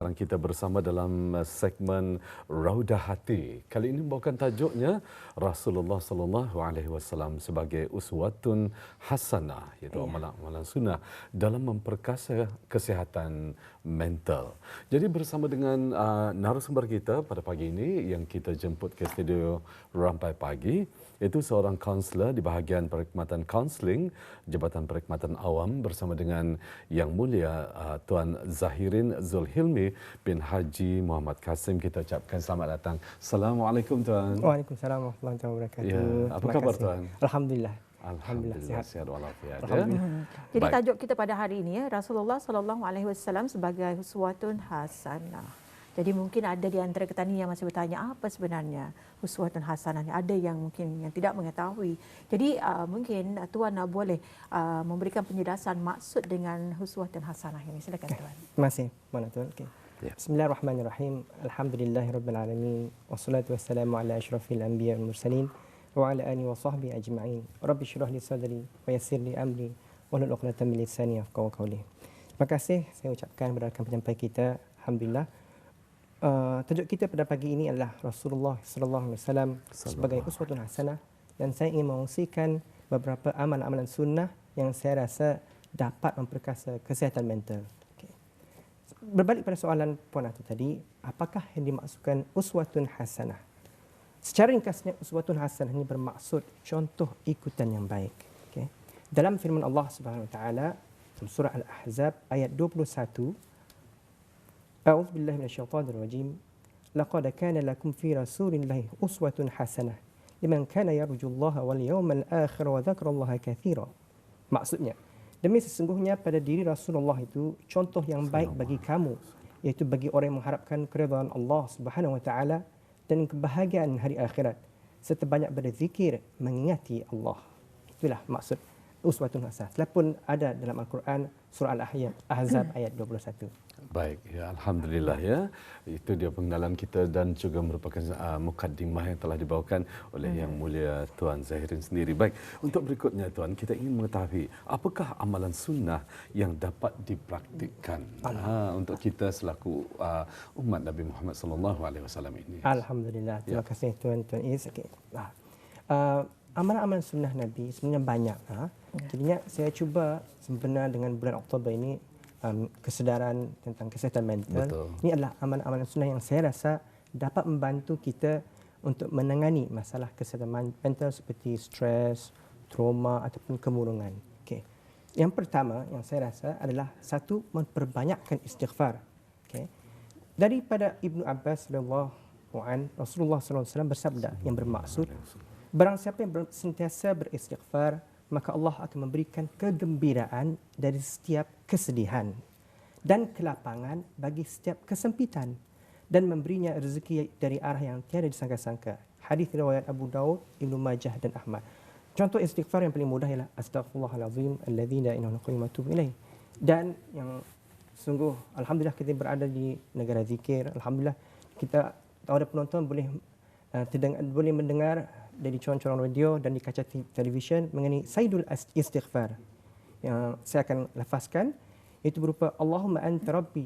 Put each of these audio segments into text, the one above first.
sekarang kita bersama dalam segmen Raudah Hati. Kali ini membawakan tajuknya Rasulullah sallallahu alaihi wasallam sebagai uswatun hasanah, iaitu amalan sunnah dalam memperkasa kesihatan mental. Jadi bersama dengan narasumber kita pada pagi ini yang kita jemput ke studio Rampai Pagi, iaitu seorang kaunselor di bahagian perkhidmatan kaunseling Jabatan Perkhidmatan Awam bersama dengan Yang Mulia Tuan Zahirin Zulhilmi bin Haji Muhammad Kasim. Kita ucapkan selamat datang. Assalamualaikum Tuan. Waalaikumsalam warahmatullahi wabarakatuh. Ya, apa khabar Tuan? Alhamdulillah. Alhamdulillah sihat walafiat. Jadi tajuk kita pada hari ini Rasulullah sallallahu alaihi wasallam sebagai uswatun hasanah. Jadi mungkin ada di antara kita ni yang masih bertanya apa sebenarnya uswatun hasanah ni. Ada yang mungkin yang tidak mengetahui. Jadi mungkin Tuan boleh memberikan penjelasan maksud dengan uswatun hasanah ini. Silakan Tuan. Terima kasih Mana Tuan. Okay. Ya. Bismillahirrahmanirrahim. Alhamdulillahirabbil alamin. Wassalatu wassalamu ala asyrafil anbiya wal mursalin wa ala alihi wa sahbihi ajma'in. Rabbi shrah li sadri wa yassir li amri wahlul 'uqdatam min lisani yafqahu qawli. Terima kasih saya ucapkan kepada rakan penyampai kita. Alhamdulillah. Tajuk kita pada pagi ini adalah Rasulullah sallallahu alaihi wasallam sebagai uswatun hasanah, dan saya ingin mengongsikan beberapa amalan-amalan sunnah yang saya rasa dapat memperkasa kesihatan mental. Okay. Berbalik pada soalan puan Atu tadi, apakah yang dimaksudkan uswatun hasanah? Secara ringkasnya, uswatun hasanah ini bermaksud contoh ikutan yang baik. Okay. Dalam firman Allah Subhanahu Wa Taala surah Al-Ahzab ayat 21, A'udzu billahi minasyaitonir rajim. Laqad kana lakum fi rasulillahi uswatun hasanah liman kana yarjullaha wal yawmal akhir wa dzakarallaha katsira. Maksudnya, demi sesungguhnya pada diri Rasulullah itu contoh yang baik bagi kamu, iaitu bagi orang yang mengharapkan keridhaan Allah Subhanahu Wa Taala dan kebahagiaan hari akhirat, serta banyak berzikir mengingati Allah. Itulah maksud uswatun hasanah. Telah pun ada dalam Al-Quran surah Al-Ahzab ayat 21. Baik, ya, alhamdulillah ya. Itu dia pengenalan kita dan juga merupakan mukaddimah yang telah dibawakan oleh Yang Mulia Tuan Zahirin sendiri. Baik, untuk berikutnya Tuan, kita ingin mengetahui apakah amalan sunnah yang dapat dipraktikkan untuk kita selaku umat Nabi Muhammad sallallahu alaihi wasallam ini. Alhamdulillah. Terima kasih Tuan Is. Okay. Amalan-amalan sunnah Nabi sebenarnya banyak. Jadinya saya cuba sebenarnya dengan bulan Oktober ini kesedaran tentang kesihatan mental. Betul. Ini adalah amalan-amalan sunnah yang saya rasa dapat membantu kita untuk menangani masalah kesihatan mental seperti stres, trauma ataupun kemurungan. Okay. Yang pertama yang saya rasa adalah satu, memperbanyakkan istighfar. Okay. Daripada Ibnu Abbas radhiyallahu anhu, Rasulullah sallallahu alaihi wasallam bersabda yang bermaksud, barang siapa yang sentiasa beristighfar, maka Allah akan memberikan kegembiraan dari setiap kesedihan dan kelapangan bagi setiap kesempitan, dan memberinya rezeki dari arah yang tiada disangka-sangka. Hadis riwayat Abu Daud, Ibnu Majah dan Ahmad. Contoh istighfar yang paling mudah ialah astaghfirullahalazim alladzi la ilaha illa huwa wa atubu ilaih. Dan yang sungguh alhamdulillah kita berada di negara zikir. Alhamdulillah kita ada penonton boleh boleh mendengar dari corong-corong radio dan di kaca televisyen mengenai Sayyidul Istighfar yang saya akan lafazkan, itu berupa Allahumma anta rabbi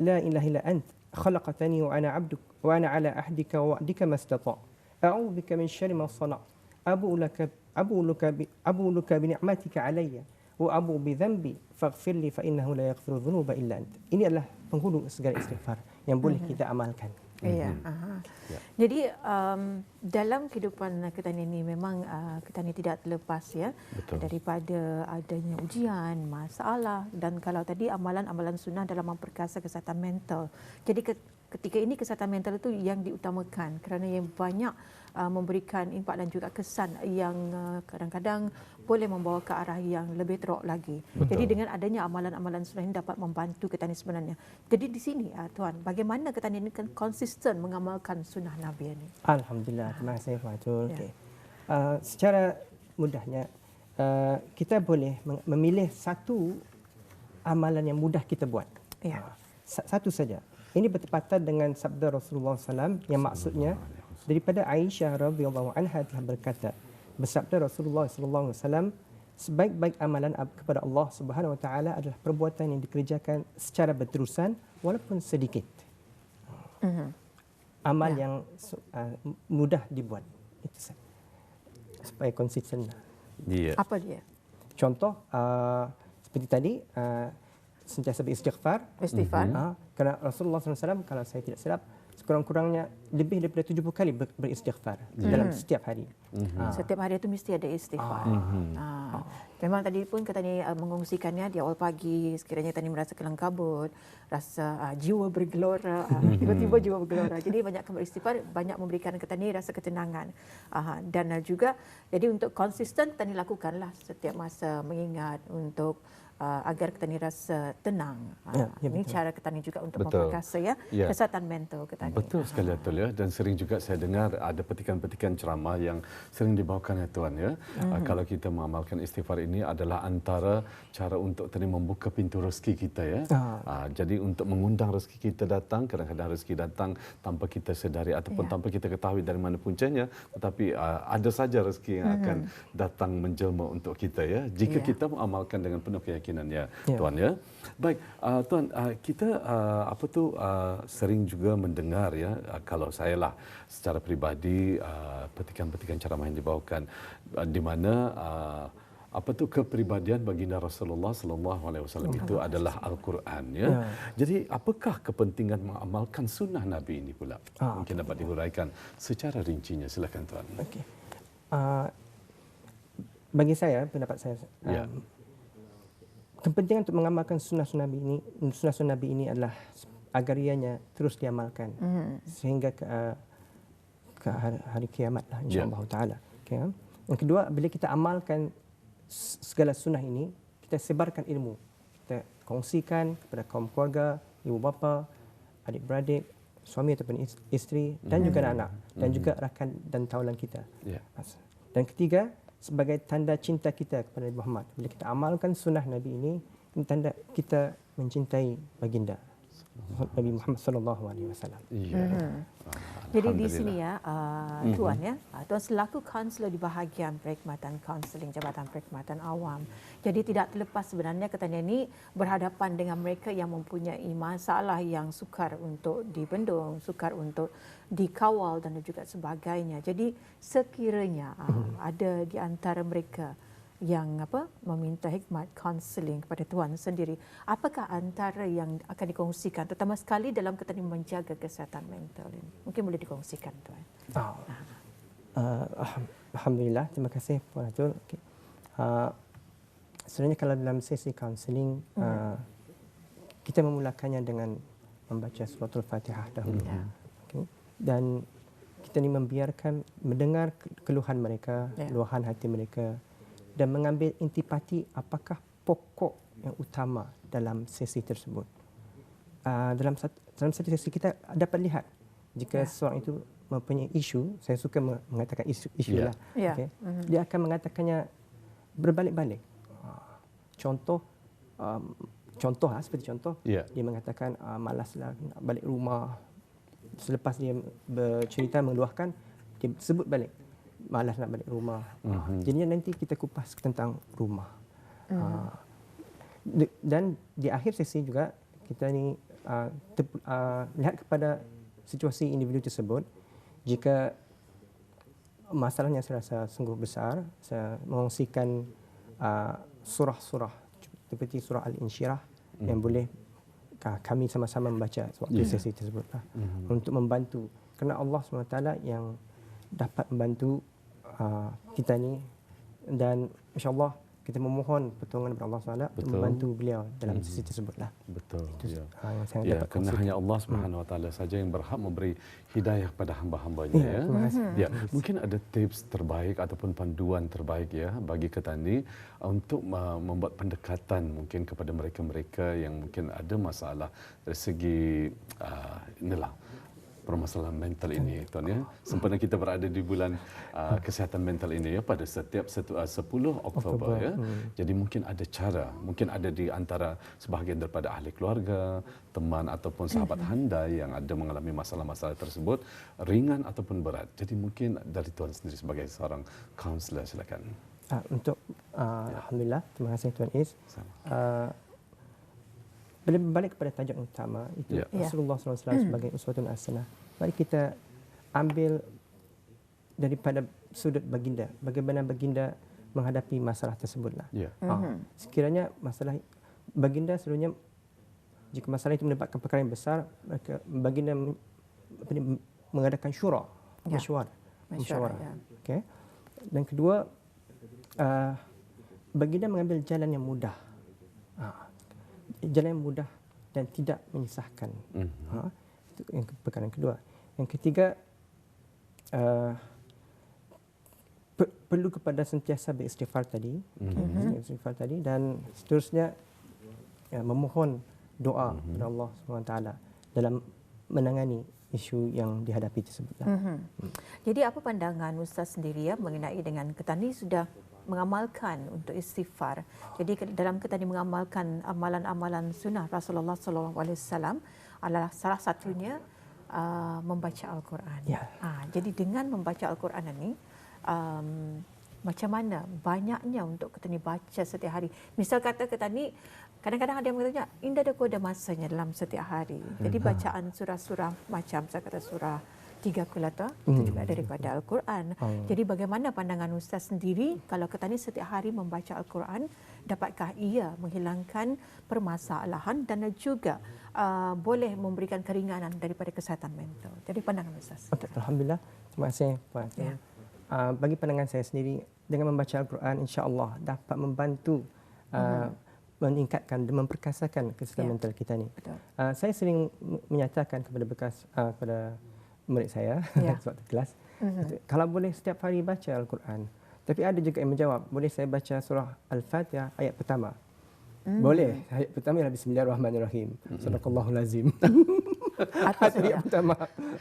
la ilaha illa ant khalaqtani wa ana 'abduk wa ana 'ala ahdika wa wa'dika mastata' a'udzu bika min syarri ma sana' abu luka bi ni'matika 'alayya wa abu bi dhanbi faghfir li fa innahu la yaghfiru dhunuba illa ant. Ini adalah penghulu segala istighfar yang boleh kita amalkan. Ya. Jadi dalam kehidupan kita ini memang kita ini tidak terlepas ya. Betul. Daripada adanya ujian, masalah, dan kalau tadi amalan-amalan sunnah dalam memperkasa kesihatan mental. Jadi ketika ini kesihatan mental itu yang diutamakan kerana yang banyak memberikan impak dan juga kesan yang kadang-kadang boleh membawa ke arah yang lebih teruk lagi. Betul. Jadi dengan adanya amalan-amalan sunnah ini dapat membantu kita ini sebenarnya. Jadi di sini Tuan, bagaimana kita ini kan konsisten mengamalkan sunnah Nabi ini? Alhamdulillah, terima kasih Fatul. Ya. Okay. Secara mudahnya kita boleh memilih satu amalan yang mudah kita buat. Ya. Satu saja. Ini bertepatan dengan sabda Rasulullah SAW yang maksudnya daripada Aisyah radhiyallahu anha telah berkata, bersabda Rasulullah sallallahu alaihi wasallam, sebaik-baik amalan kepada Allah Subhanahu wa taala adalah perbuatan yang dikerjakan secara berterusan walaupun sedikit. Amal yang mudah dibuat. Itu saja. Supaya konsisten. Ya. Apa dia? Contoh seperti tadi sentiasa beristighfar. Istighfar. Kerana Rasulullah SAW kalau saya tidak silap sekurang-kurangnya lebih daripada 70 kali beristighfar dalam setiap hari. Setiap hari itu mesti ada istighfar. Memang tadi pun kita ni mengungsikannya di awal pagi, sekiranya kita ni merasa kelang kabut, rasa jiwa bergelora, tiba-tiba jiwa bergelora. Jadi banyak beristighfar, banyak memberikan kita ni rasa ketenangan. Dan juga jadi untuk konsisten kita ni lakukanlah setiap masa, mengingat untuk agar kita ni rasa tenang. Ini cara kita ni juga untuk memperkasa kesihatan mental kita ni. Betul sekali Atul ya. Dan sering juga saya dengar ada petikan-petikan ceramah yang sering dibawakan ya Tuan ya. Kalau kita mengamalkan istighfar ini adalah antara cara untuk tadi membuka pintu rezeki kita ya. Jadi untuk mengundang rezeki kita datang, kadang-kadang rezeki datang tanpa kita sedari ataupun tanpa kita ketahui dari mana puncanya, tetapi ada saja rezeki yang akan datang menjelma untuk kita ya. Jika kita mengamalkan dengan penuh keyakinan ya, Tuan ya. Baik, Tuan, kita sering juga mendengar ya, kalau saya lah secara peribadi petikan-petikan ceramah yang dibawakan di mana kepribadian baginda Rasulullah sallallahu alaihi wasallam itu adalah Al-Quran ya. Jadi apakah kepentingan mengamalkan sunnah Nabi ini pula? Mungkin dapat dihuraikan secara rincinya, silakan Tuan. Okey. Bagi saya, pendapat saya kepentingan untuk mengamalkan sunnah-sunnah Nabi ini adalah agar ianya terus diamalkan sehingga ke hari kiamat lah insya-Allah taala. Okay. Yang kedua, bila kita amalkan segala sunnah ini, kita sebarkan ilmu. Kita kongsikan kepada kaum keluarga, ibu bapa, adik-beradik, suami ataupun isteri dan juga anak dan juga rakan dan tawalan kita. Dan ketiga, sebagai tanda cinta kita kepada Nabi Muhammad. Bila kita amalkan sunnah Nabi ini tanda kita mencintai baginda Nabi Muhammad sallallahu alaihi wasallam. Jadi di sini ya, Tuan ya, Tuan selaku kaunselor di bahagian perkhidmatan kaunseling Jabatan Perkhidmatan Awam. Jadi tidak terlepas sebenarnya katanya ini berhadapan dengan mereka yang mempunyai masalah yang sukar untuk dibendung, sukar untuk dikawal dan juga sebagainya. Jadi sekiranya ada di antara mereka yang meminta hikmat kaunseling kepada Tuan sendiri, apakah antara yang akan dikongsikan terutama sekali dalam kita menjaga kesihatan mental ini? Mungkin boleh dikongsikan Tuan. Alhamdulillah, terima kasih Puan Atul. Okay. Sebenarnya kalau dalam sesi kaunseling kita memulakannya dengan membaca suratul Fatihah dahulu. Okay. Dan kita ni mendengar keluhan mereka, luahan hati mereka dan mengambil intipati apakah pokok yang utama dalam sesi tersebut. Dalam satu sesi kita dapat lihat jika seorang itu mempunyai isu, saya suka mengatakan isu lah. Okay. Dia akan mengatakannya berbalik-balik. Contoh seperti contoh, dia mengatakan malaslah nak balik rumah. Selepas dia bercerita meluahkan, dia sebut balik malas nak balik rumah. Jadinya nanti kita kupas tentang rumah. Dan di akhir sesi juga kita ni lihat kepada situasi individu tersebut. Jika masalahnya saya rasa sungguh besar, saya mengongsikan surah-surah seperti surah Al-Insyirah yang boleh kami sama-sama membaca waktu sesi tersebut untuk membantu, kerana Allah SWT yang dapat membantu kita ni, dan insya-Allah kita memohon pertolongan daripada Allah SWT untuk membantu beliau dalam sesi tersebutlah. Betul. Itu, kerana hanya Allah Subhanahu Wa Taala saja yang berhak memberi hidayah pada hamba-hambanya ya. Mungkin ada tips terbaik ataupun panduan terbaik ya bagi kita ni untuk membuat pendekatan mungkin kepada mereka-mereka yang mungkin ada masalah dari segi permasalahan mental ini, Tuan ya. Sempena kita berada di bulan kesihatan mental ini ya, pada setiap 10 Oktober ya. Jadi mungkin ada cara, mungkin ada di antara sebahagian daripada ahli keluarga, teman ataupun sahabat handai yang ada mengalami masalah-masalah tersebut, ringan ataupun berat. Jadi mungkin dari Tuan sendiri sebagai seorang kaunselor, silakan. Alhamdulillah, terima kasih Tuan Is. bila berbalik kepada tajuk yang utama itu Rasulullah SAW sebagai uswatun hasanah, mari kita ambil daripada sudut baginda, bagaimana baginda menghadapi masalah tersebutlah. Sekiranya masalah baginda sebenarnya, jika masalah itu mendapatkan perkara yang besar, maka baginda mengadakan syura, musyawarah. Okay. Dan kedua, baginda mengambil jalan yang mudah, jalan yang mudah dan tidak menyusahkan. Itu yang perkara yang kedua. Yang ketiga, perlu kepada sentiasa beristighfar tadi, istighfar tadi, dan seterusnya memohon doa kepada Allah SWT dalam menangani isu yang dihadapi tersebut. Jadi apa pandangan Ustaz sendiri mengenai dengan kita ni sudah mengamalkan untuk istighfar. Jadi dalam kita ni mengamalkan amalan-amalan sunnah Rasulullah SAW adalah salah satunya membaca Al-Quran. Jadi dengan membaca Al-Quran ini, macam mana banyaknya untuk kita ni baca setiap hari. Misal kata kita ni, kadang-kadang ada yang bertanya, indah ada masanya dalam setiap hari. Jadi bacaan surah-surah macam saya kata surah 3 Qulata itu juga daripada Al-Quran. Jadi bagaimana pandangan Ustaz sendiri kalau kita ni setiap hari membaca Al-Quran, dapatkah ia menghilangkan permasalahan dan juga boleh memberikan keringanan daripada kesihatan mental? Jadi pandangan Ustaz. Alhamdulillah. Terima kasih Puan. Bagi pandangan saya sendiri, dengan membaca Al-Quran insya-Allah dapat membantu meningkatkan dan memperkasakan kesihatan mental kita ni. Saya sering menyatakan kepada murid saya waktu kelas, kalau boleh setiap hari baca Al-Quran. Tapi ada juga yang menjawab, boleh saya baca surah Al-Fatihah ayat pertama? Boleh. Ayat pertama ialah Bismillahirrahmanirrahim. Sadaqallahul azim. Ayat pertama.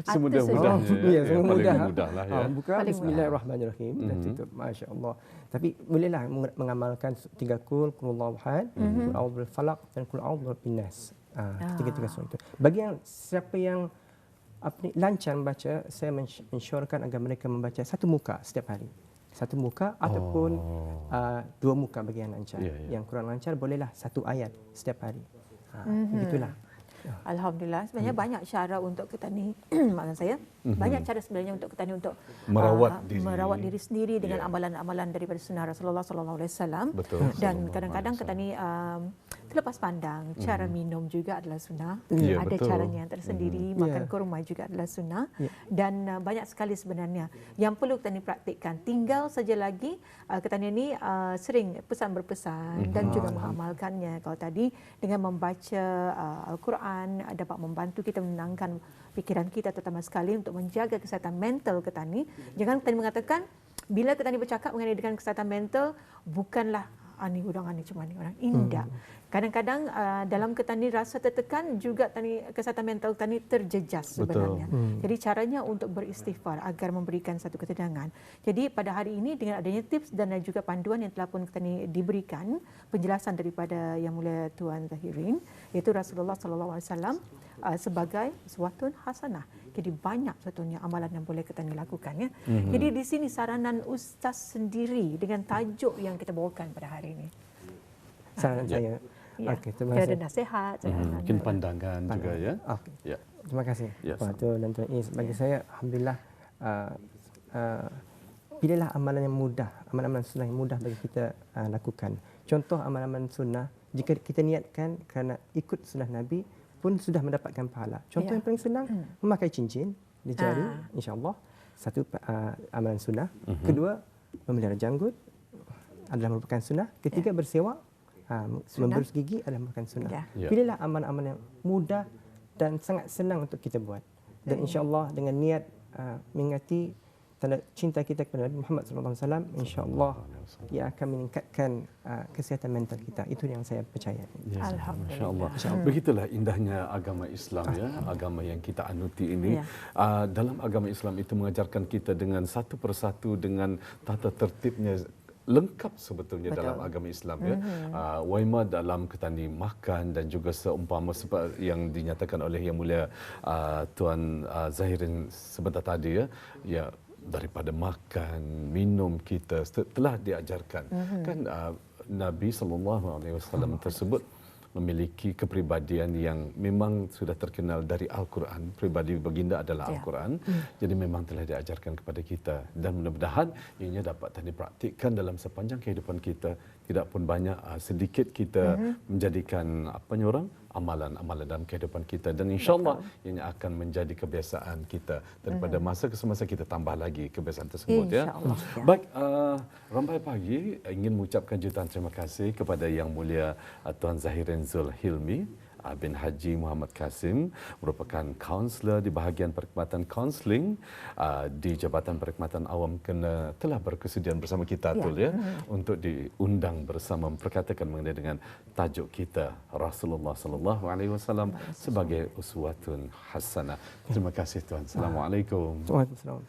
Semudah-mudahnya. Ya, semudah. Mudahlah ya. Buka Bismillahirrahmanirrahim dan tutup. Masya-Allah. Tapi bolehlah mengamalkan 3 qul huwallahu ahad, qul a'udzu bil falaq dan qul a'udzu birabbin nas. Ketiga-tiga surah itu. Bagi siapa yang lancar membaca, saya mensyorkan agar mereka membaca satu muka setiap hari. Satu muka ataupun 2 muka bagi yang lancar. Yang kurang lancar bolehlah 1 ayat setiap hari. Begitulah. Alhamdulillah, sebenarnya banyak cara untuk kita ni maksud saya banyak cara sebenarnya untuk kita ni untuk merawat diri sendiri dengan amalan-amalan daripada sunnah Rasulullah SAW. Dan kadang-kadang kita ni terlepas pandang cara minum juga adalah sunnah. Ada caranya yang tersendiri, makan kurma juga adalah sunnah. Dan banyak sekali sebenarnya yang perlu kita ni praktikkan. Tinggal saja lagi kita ni sering pesan berpesan dan juga mengamalkannya. Kalau tadi dengan membaca Al-Quran dapat membantu kita menenangkan fikiran kita, terutama sekali untuk menjaga kesihatan mental kita ni. Jangan kita mengatakan bila kita ni bercakap mengenai dengan kesihatan mental, bukanlah ni orang ni cuma ni orang indah. Kadang-kadang dalam kita ni rasa tertekan juga tani kesihatan mental kita ni terjejas sebenarnya. Jadi caranya untuk beristighfar agar memberikan satu ketenangan. Jadi pada hari ini dengan adanya tips dan juga panduan yang telah pun kita ni diberikan, penjelasan daripada Yang Mulia Tuan Zahirin, iaitu Rasulullah SAW sebagai uswatun hasanah. Jadi banyak sebetulnya amalan yang boleh kita ni lakukan ya. Jadi di sini saranan Ustaz sendiri dengan tajuk yang kita bawakan pada hari ini. Saranan saya. Okey, terima kasih. Ada nasihat, mungkin pandangan juga ya. Okey. Terima kasih Puan Tun dan Tuan Is. Bagi saya alhamdulillah pilihlah amalan yang mudah, amalan-amalan sunnah yang mudah bagi kita lakukan. Contoh amalan-amalan sunnah, jika kita niatkan kerana ikut sunnah Nabi pun sudah mendapatkan pahala. Contoh yang paling senang, memakai cincin di jari, insya-Allah. Satu amalan sunnah. Kedua, memelihara janggut adalah merupakan sunnah. Ketiga, bersewak, memberus gigi adalah merupakan sunnah. Pilihlah amalan-amalan yang mudah dan sangat senang untuk kita buat. Dan insya-Allah dengan niat mengingati tanda cinta kita kepada Nabi Muhammad SAW, insya-Allah ia akan meningkatkan kesihatan mental kita. Itu yang saya percaya. Alhamdulillah. Begitulah indahnya agama Islam ya, agama yang kita anuti ini. Dalam agama Islam itu mengajarkan kita dengan satu persatu dengan tata tertibnya lengkap sebetulnya dalam agama Islam ya. Waima dalam ketani makan dan juga seumpama seperti yang dinyatakan oleh Yang Mulia Tuan Zahirin sebentar tadi ya, daripada makan, minum kita telah diajarkan. Kan Nabi SAW tersebut memiliki kepribadian yang memang sudah terkenal dari Al-Quran. Pribadi baginda adalah Al-Quran. Jadi memang telah diajarkan kepada kita dan mudah-mudahan ianya dapat dipraktikkan dalam sepanjang kehidupan kita. Tidak pun banyak, sedikit kita menjadikan orang amalan-amalan dalam kehidupan kita dan insya-Allah ianya akan menjadi kebiasaan kita. Daripada masa ke semasa kita tambah lagi kebiasaan tersebut ya. Baik, ramai pagi ingin mengucapkan jutaan terima kasih kepada Yang Mulia Tuan Zahirin Zulhilmi bin Haji Muhammad Kasim, merupakan kaunselor di bahagian perkhidmatan kaunseling di Jabatan Perkhidmatan Awam, kena telah berkesudian bersama kita untuk diundang bersama memperkatakan mengenai dengan tajuk kita Rasulullah sallallahu alaihi wasallam sebagai uswatun hasanah. Terima kasih tuan. Assalamualaikum. Waalaikumsalam.